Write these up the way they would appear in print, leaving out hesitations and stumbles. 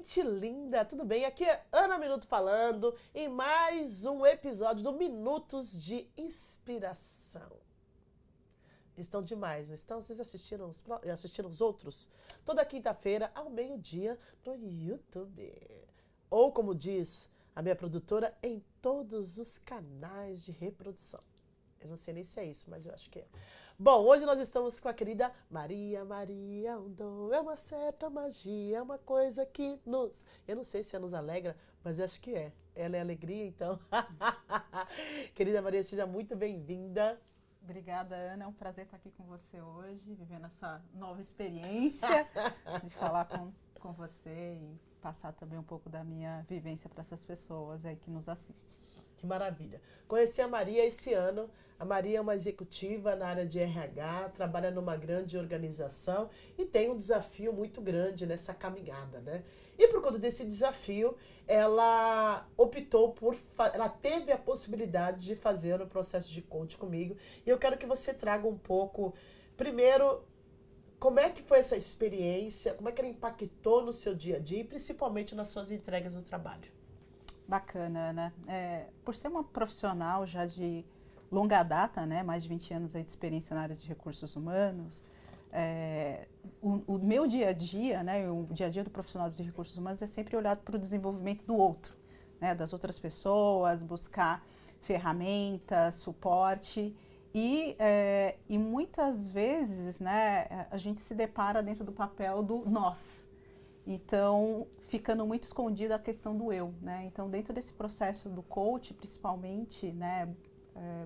gente linda, tudo bem? Aqui é Ana Minuto falando em mais um episódio do Minutos de Inspiração. Estão demais, não estão? Vocês assistiram os outros? Toda quinta-feira, ao meio-dia, no YouTube. Ou, como diz a minha produtora, em todos os canais de reprodução. Eu não sei nem se é isso, mas eu acho que é. Bom, hoje nós estamos com a querida Maria. Maria, um dom, é uma certa magia, é uma coisa que nos... Eu não sei se nos alegra, mas acho que é. Ela é alegria, então. Querida Maria, seja muito bem-vinda. Obrigada, Ana. É um prazer estar aqui com você hoje, vivendo essa nova experiência de falar com você e passar também um pouco da minha vivência para essas pessoas aí que nos assistem. Que maravilha. Conheci a Maria esse ano. A Maria é uma executiva na área de RH, trabalha numa grande organização e tem um desafio muito grande nessa caminhada, né? E por conta desse desafio, ela optou ela teve a possibilidade de fazer o processo de coach comigo. E eu quero que você traga um pouco, primeiro, como é que foi essa experiência, como é que ela impactou no seu dia a dia e principalmente nas suas entregas no trabalho. Bacana, Ana. Por ser uma profissional já de longa data, né, mais de 20 anos aí de experiência na área de recursos humanos, o meu dia a dia, né, o dia a dia do profissional de recursos humanos é sempre olhado para o desenvolvimento do outro, né, das outras pessoas, buscar ferramentas, suporte e muitas vezes, né, a gente se depara dentro do papel do nós. Então, ficando muito escondida a questão do eu, né? Então, dentro desse processo do coach, principalmente, né,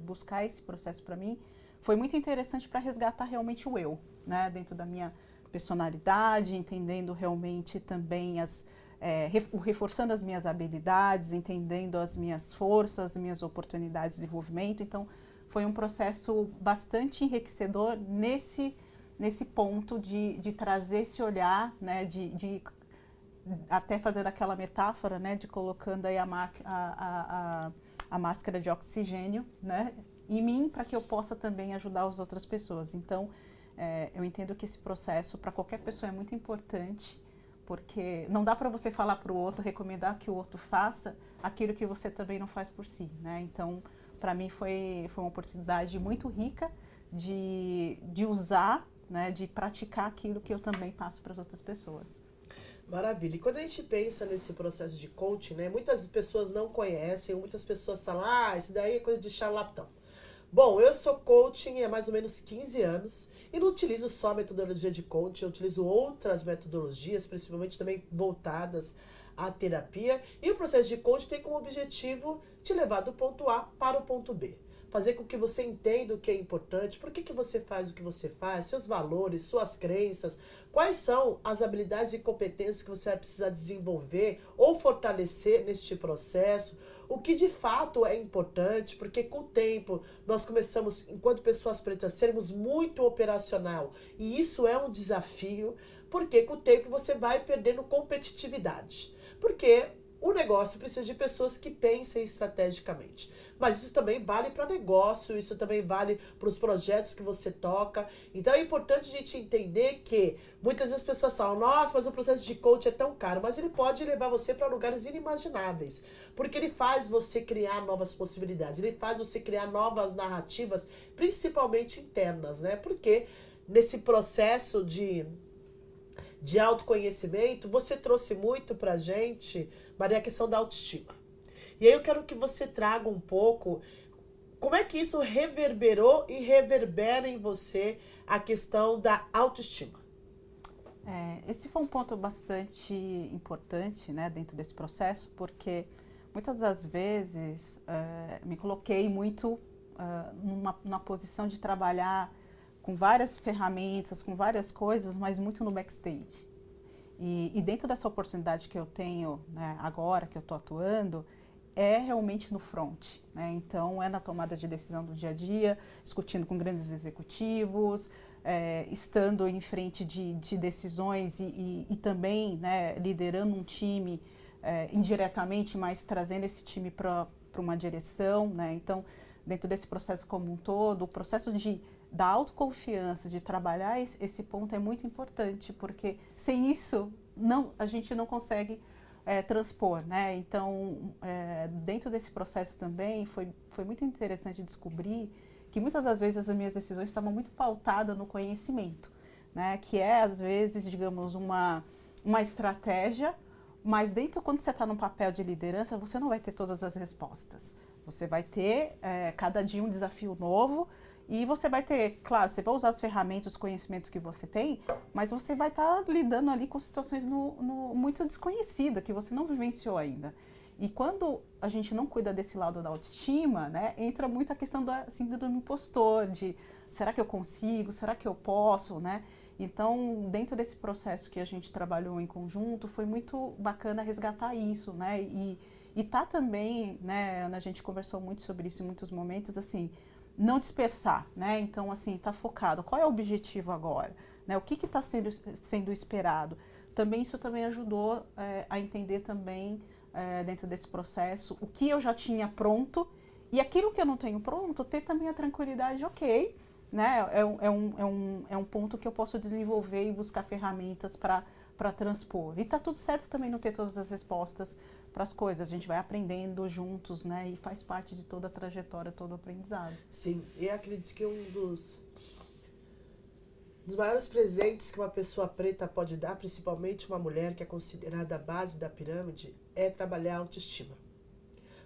buscar esse processo para mim, foi muito interessante para resgatar realmente o eu, né? Dentro da minha personalidade, entendendo realmente também reforçando as minhas habilidades, entendendo as minhas forças, as minhas oportunidades de desenvolvimento. Então, foi um processo bastante enriquecedor nesse ponto de trazer esse olhar, né, de até fazer aquela metáfora, né, de colocando aí a máscara de oxigênio, né, em mim para que eu possa também ajudar as outras pessoas. Então, eu entendo que esse processo para qualquer pessoa é muito importante, porque não dá para você falar para o outro, recomendar que o outro faça aquilo que você também não faz por si, né? Então, para mim foi uma oportunidade muito rica de usar, né, de praticar aquilo que eu também passo para as outras pessoas. Maravilha. E quando a gente pensa nesse processo de coaching, né, muitas pessoas não conhecem, muitas pessoas falam, isso daí é coisa de charlatão. Bom, eu sou coaching há mais ou menos 15 anos e não utilizo só a metodologia de coaching, eu utilizo outras metodologias, principalmente também voltadas à terapia. E o processo de coaching tem como objetivo te levar do ponto A para o ponto B. Fazer com que você entenda o que é importante, por que você faz o que você faz, seus valores, suas crenças, quais são as habilidades e competências que você vai precisar desenvolver ou fortalecer neste processo, o que de fato é importante, porque com o tempo nós começamos, enquanto pessoas pretas, a sermos muito operacional, e isso é um desafio, porque com o tempo você vai perdendo competitividade, porque o negócio precisa de pessoas que pensem estrategicamente. Mas isso também vale para negócio, isso também vale para os projetos que você toca. Então é importante a gente entender que muitas vezes as pessoas falam, nossa, mas o processo de coach é tão caro, mas ele pode levar você para lugares inimagináveis, porque ele faz você criar novas possibilidades, ele faz você criar novas narrativas, principalmente internas, né? Porque nesse processo de autoconhecimento, você trouxe muito pra gente, Maria, a questão da autoestima. E aí eu quero que você traga um pouco como é que isso reverberou e reverbera em você a questão da autoestima. Esse foi um ponto bastante importante, né, dentro desse processo, porque muitas das vezes me coloquei muito numa posição de trabalhar com várias ferramentas, com várias coisas, mas muito no backstage. E dentro dessa oportunidade que eu tenho, né, agora que eu estou atuando, é realmente no front, né? Então é na tomada de decisão do dia a dia, discutindo com grandes executivos, estando em frente de decisões e também, né, liderando um time indiretamente, mas trazendo esse time para uma direção, né? Então, dentro desse processo como um todo, o processo da autoconfiança, de trabalhar esse ponto é muito importante, porque sem isso a gente não consegue transpor, né? Então, dentro desse processo também foi muito interessante descobrir que muitas das vezes as minhas decisões estavam muito pautadas no conhecimento, né? Que é, às vezes, digamos, uma estratégia, mas dentro, quando você está num papel de liderança, você não vai ter todas as respostas. Você vai ter, cada dia, um desafio novo, e você vai ter, claro, você vai usar as ferramentas, os conhecimentos que você tem, mas você vai estar lidando ali com situações muito desconhecidas, que você não vivenciou ainda. E quando a gente não cuida desse lado da autoestima, né, entra muito a questão da síndrome do impostor, de será que eu consigo, será que eu posso, né? Então, dentro desse processo que a gente trabalhou em conjunto, foi muito bacana resgatar isso, né? E tá também, né, Ana, a gente conversou muito sobre isso em muitos momentos, assim, não dispersar, né? Então, assim, tá focado. Qual é o objetivo agora? Né? O que está sendo esperado? Também isso também ajudou a entender também, dentro desse processo, o que eu já tinha pronto e aquilo que eu não tenho pronto, ter também a tranquilidade, ok, né? É um ponto que eu posso desenvolver e buscar ferramentas para transpor. E tá tudo certo também não ter todas as respostas para as coisas. A gente vai aprendendo juntos, né? E faz parte de toda a trajetória, todo o aprendizado. Sim, e acredito que um dos maiores presentes que uma pessoa preta pode dar, principalmente uma mulher que é considerada a base da pirâmide, é trabalhar a autoestima.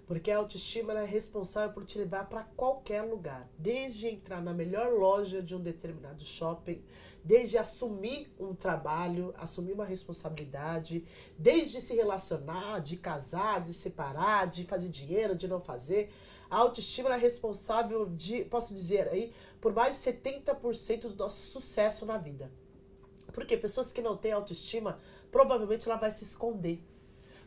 Porque a autoestima ela é responsável por te levar para qualquer lugar. Desde entrar na melhor loja de um determinado shopping, desde assumir um trabalho, assumir uma responsabilidade, desde se relacionar, de casar, de separar, de fazer dinheiro, de não fazer. A autoestima ela é responsável de, posso dizer aí, por mais de 70% do nosso sucesso na vida. Porque pessoas que não têm autoestima, provavelmente ela vai se esconder.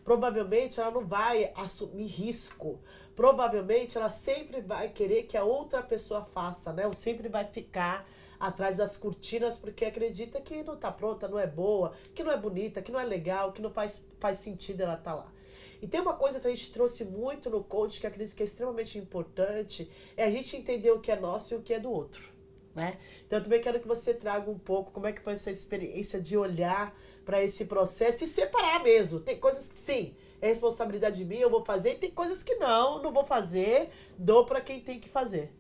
Provavelmente ela não vai assumir risco. Provavelmente ela sempre vai querer que a outra pessoa faça, né? Ou sempre vai ficar atrás das cortinas porque acredita que não tá pronta, não é boa, que não é bonita, que não é legal, que não faz sentido ela tá lá. E tem uma coisa que a gente trouxe muito no coach que eu acredito que é extremamente importante, é a gente entender o que é nosso e o que é do outro, né? Então eu também quero que você traga um pouco como é que foi essa experiência de olhar para esse processo e separar mesmo. Tem coisas que sim, é responsabilidade minha, eu vou fazer, e tem coisas que não vou fazer, dou para quem tem que fazer.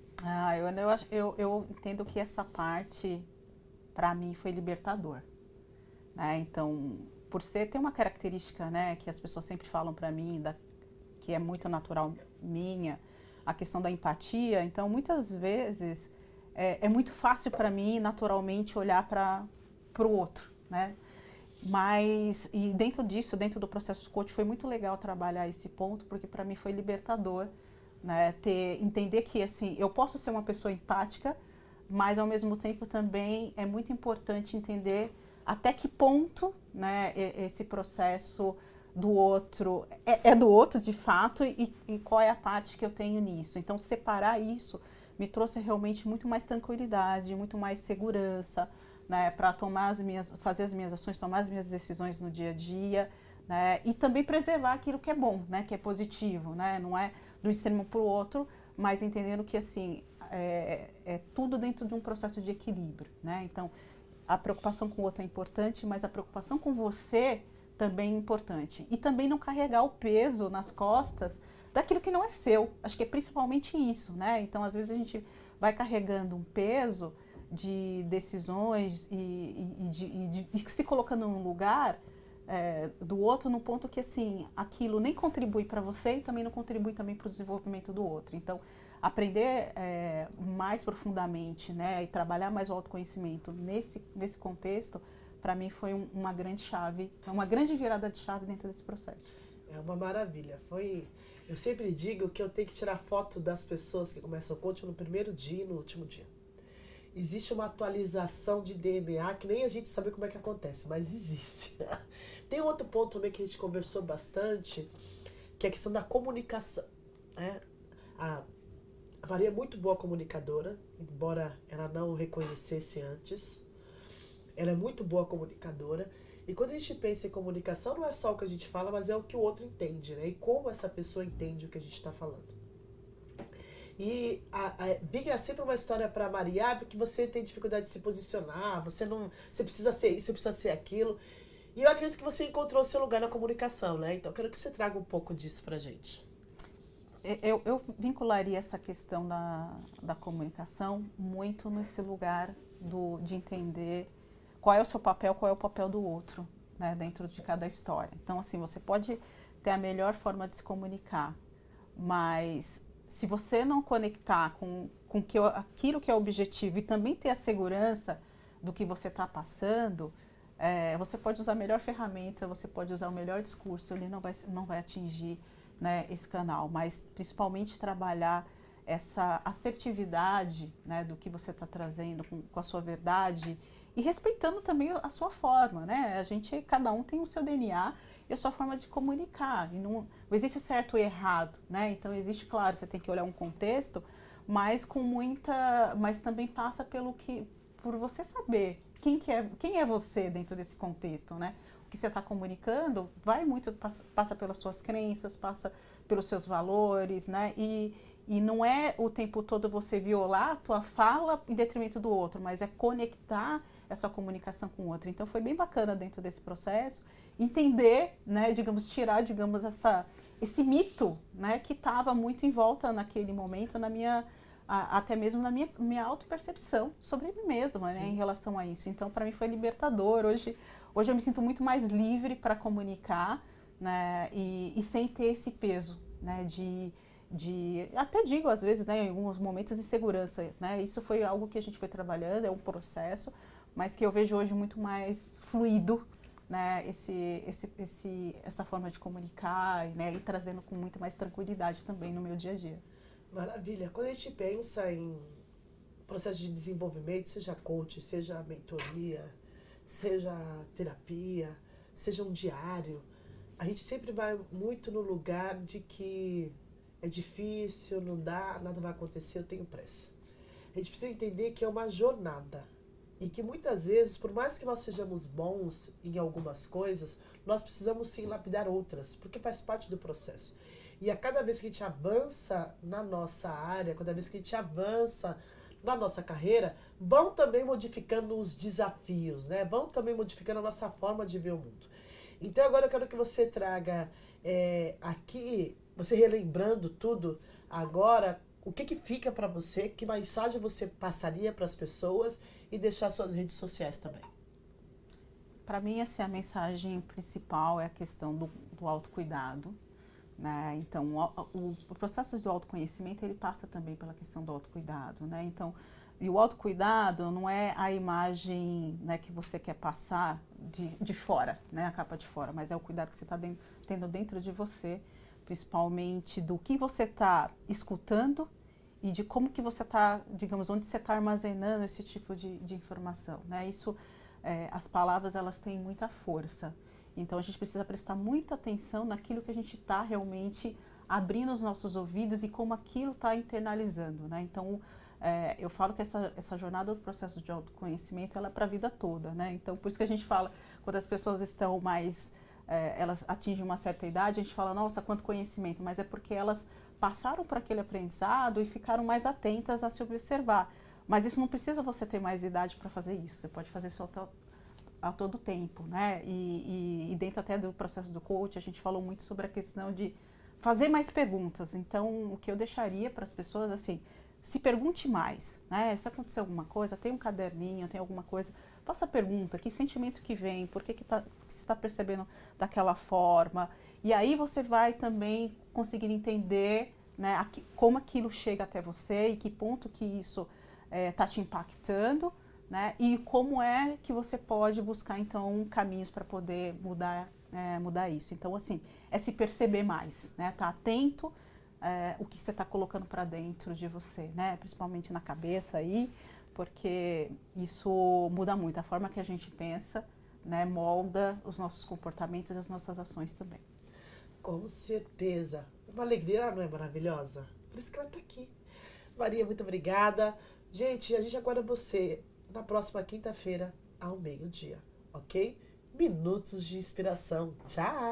Eu entendo que essa parte, para mim, foi libertador, né? Então, por ter uma característica, né, que as pessoas sempre falam para mim, que é muito natural minha, a questão da empatia. Então, muitas vezes, é muito fácil para mim, naturalmente, olhar para o outro, né? Mas, e dentro disso, dentro do processo coach, foi muito legal trabalhar esse ponto, porque para mim foi libertador, né? Entender que, assim, eu posso ser uma pessoa empática, mas ao mesmo tempo também é muito importante entender até que ponto, né, esse processo do outro é do outro de fato e qual é a parte que eu tenho nisso. Então, separar isso me trouxe realmente muito mais tranquilidade, muito mais segurança, né, para fazer as minhas ações, tomar as minhas decisões no dia a dia, né, e também preservar aquilo que é bom, né, que é positivo, né, não é do extremo para o outro, mas entendendo que assim é tudo dentro de um processo de equilíbrio, né? Então a preocupação com o outro é importante, mas a preocupação com você também é importante. E também não carregar o peso nas costas daquilo que não é seu. Acho que é principalmente isso, né? Então, às vezes a gente vai carregando um peso de decisões e se colocando num lugar do outro, no ponto que, assim, aquilo nem contribui para você e também não contribui também para o desenvolvimento do outro. Então, aprender mais profundamente, né, e trabalhar mais o autoconhecimento nesse contexto, para mim foi uma grande chave, uma grande virada de chave dentro desse processo. É uma maravilha. Eu sempre digo que eu tenho que tirar foto das pessoas que começam o coaching no primeiro dia e no último dia. Existe uma atualização de DNA que nem a gente sabe como é que acontece, mas existe. Tem outro ponto também que a gente conversou bastante, que é a questão da comunicação, né? A Maria é muito boa comunicadora, embora ela não o reconhecesse antes. Ela é muito boa comunicadora. E quando a gente pensa em comunicação, não é só o que a gente fala, mas é o que o outro entende, né? E como essa pessoa entende o que a gente está falando. E vinha sempre uma história para a Maria, porque você tem dificuldade de se posicionar, você precisa ser isso, você precisa ser aquilo. E eu acredito que você encontrou o seu lugar na comunicação, né? Então eu quero que você traga um pouco disso pra gente. Eu vincularia essa questão da comunicação muito nesse lugar de entender qual é o seu papel, qual é o papel do outro, né, dentro de cada história. Então, assim, você pode ter a melhor forma de se comunicar, mas se você não conectar com aquilo que é o objetivo e também ter a segurança do que você está passando, você pode usar a melhor ferramenta, você pode usar o melhor discurso, ele não vai atingir, né, esse canal, mas principalmente trabalhar essa assertividade, né, do que você está trazendo com a sua verdade e respeitando também a sua forma, né? Cada um tem o seu DNA e a sua forma de comunicar, e não existe certo e errado, né? Então existe, claro, você tem que olhar um contexto, mas mas também passa por você saber quem é você dentro desse contexto, né? O que você está comunicando passa pelas suas crenças, passa pelos seus valores, né? E não é o tempo todo você violar a tua fala em detrimento do outro, mas é conectar essa comunicação com o outro. Então foi bem bacana dentro desse processo entender, né, tirar, esse mito, né, que estava muito em volta naquele momento até mesmo na minha autopercepção sobre mim mesma, né, em relação a isso. Então para mim foi libertador. Hoje eu me sinto muito mais livre para comunicar, né, e sem ter esse peso, né, até digo às vezes, né, em alguns momentos de insegurança, né, isso foi algo que a gente foi trabalhando, é um processo, mas que eu vejo hoje muito mais fluido, né, essa forma de comunicar, né, e trazendo com muito mais tranquilidade também no meu dia a dia. Maravilha. Quando a gente pensa em processo de desenvolvimento, seja coach, seja mentoria, seja terapia, seja um diário, a gente sempre vai muito no lugar de que é difícil, não dá, nada vai acontecer, eu tenho pressa. A gente precisa entender que é uma jornada e que muitas vezes, por mais que nós sejamos bons em algumas coisas, nós precisamos sim lapidar outras, porque faz parte do processo. E a cada vez que a gente avança na nossa área, cada vez que a gente avança na nossa carreira, vão também modificando os desafios, né? Vão também modificando a nossa forma de ver o mundo. Então agora eu quero que você traga aqui, você relembrando tudo agora, o que fica para você, que mensagem você passaria para as pessoas e deixar suas redes sociais também. Para mim, assim, a mensagem principal é a questão do autocuidado, né? Então, o processo do autoconhecimento, ele passa também pela questão do autocuidado, né? Então, e o autocuidado não é a imagem, né, que você quer passar de fora, né, a capa de fora, mas é o cuidado que você está tendo dentro de você, principalmente do que você está escutando e de como que você está, digamos, onde você está armazenando esse tipo de informação, né? Isso, as palavras, elas têm muita força. Então, a gente precisa prestar muita atenção naquilo que a gente está realmente abrindo os nossos ouvidos e como aquilo está internalizando, né? Então, eu falo que essa jornada do processo de autoconhecimento, ela é para a vida toda, né? Então, por isso que a gente fala, quando as pessoas estão mais, elas atingem uma certa idade, a gente fala, nossa, quanto conhecimento, mas é porque elas passaram por aquele aprendizado e ficaram mais atentas a se observar. Mas isso não precisa você ter mais idade para fazer isso, você pode fazer isso a todo tempo, né? E dentro até do processo do coach, a gente falou muito sobre a questão de fazer mais perguntas. Então, o que eu deixaria para as pessoas, assim, se pergunte mais, né? Se acontecer alguma coisa, tem um caderninho, tem alguma coisa, faça pergunta, que sentimento que vem, por que você está percebendo daquela forma? E aí você vai também conseguir entender, né, como aquilo chega até você e que ponto que isso está te impactando, né? E como é que você pode buscar, então, caminhos para poder mudar isso. Então, assim, é se perceber mais, né? Tá atento o que você está colocando para dentro de você, né? Principalmente na cabeça aí, porque isso muda muito. A forma que a gente pensa, né, molda os nossos comportamentos e as nossas ações também. Com certeza. Uma alegria, ela não é maravilhosa? Por isso que ela está aqui. Maria, muito obrigada. Gente, a gente aguarda você na próxima quinta-feira, ao meio-dia, ok? Minutos de inspiração. Tchau!